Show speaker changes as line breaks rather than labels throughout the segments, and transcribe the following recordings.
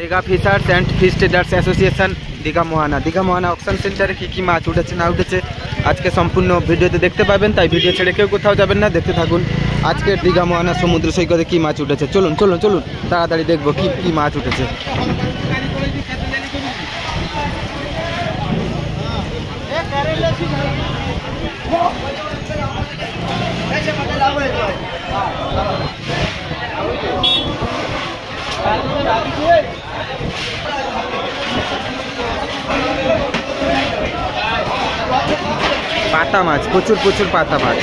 Digha fishers and fish traders association Digha Mohana auction সেন্টারে কি মাছ উঠেছে না উঠেছে আজকে সম্পূর্ণ ভিডিওতে দেখতে পাবেন, তাই ভিডিও ছেড়ে কেউ কোথাও যাবেন না, দেখতে থাকুন। আজকের দীঘা মোহানা সমুদ্র সৈকতে কি মাছ উঠেছে, চলুন চলুন চলুন তাড়াতাড়ি দেখবো কি মাছ উঠেছে। পাতা মাছ, প্রচুর পাতা মাছ।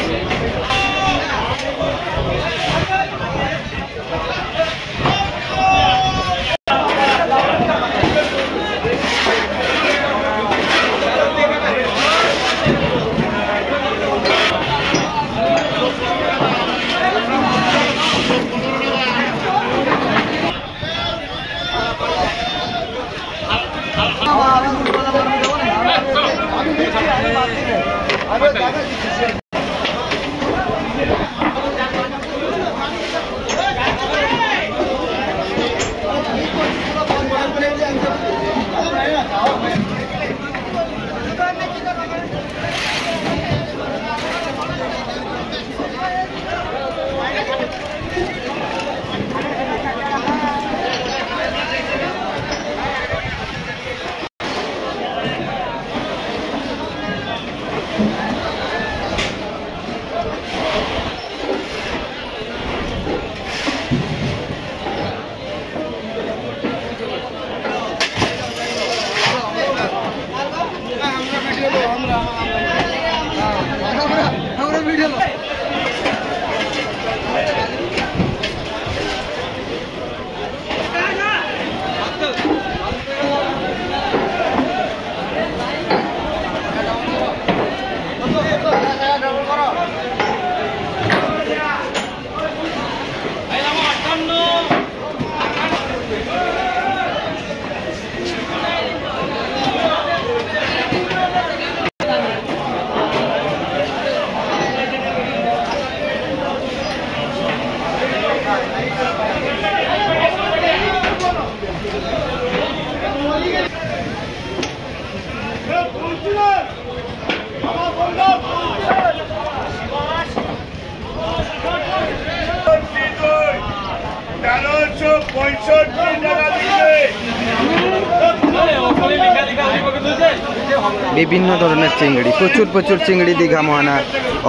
বিভিন্ন ধরনের চিংড়ি, প্রচুর চিংড়ি দীঘা মোহানা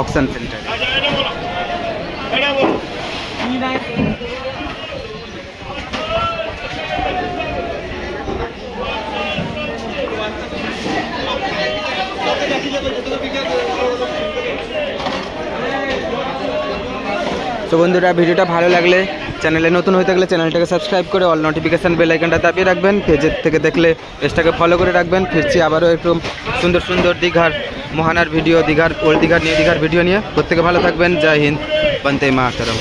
অকশন সেন্টারে। তো বন্ধুরা, ভিডিওটা ভালো লাগলে, চ্যানেলে নতুন হয়ে থাকলে চ্যানেলটাকে সাবস্ক্রাইব করে অল নোটিফিকেশান বেল আইকনটা দাবিয়ে রাখবেন। পেজের থেকে দেখলে পেজটাকে ফলো করে রাখবেন। ফিরছি আবারও একটু সুন্দর দীঘার মোহানার ভিডিও, দীঘার ওল্ড দীঘার নিউ দীঘার ভিডিও নিয়ে। প্রত্যেকে ভালো থাকবেন। জয় হিন্দ, বন্দে মাতরম।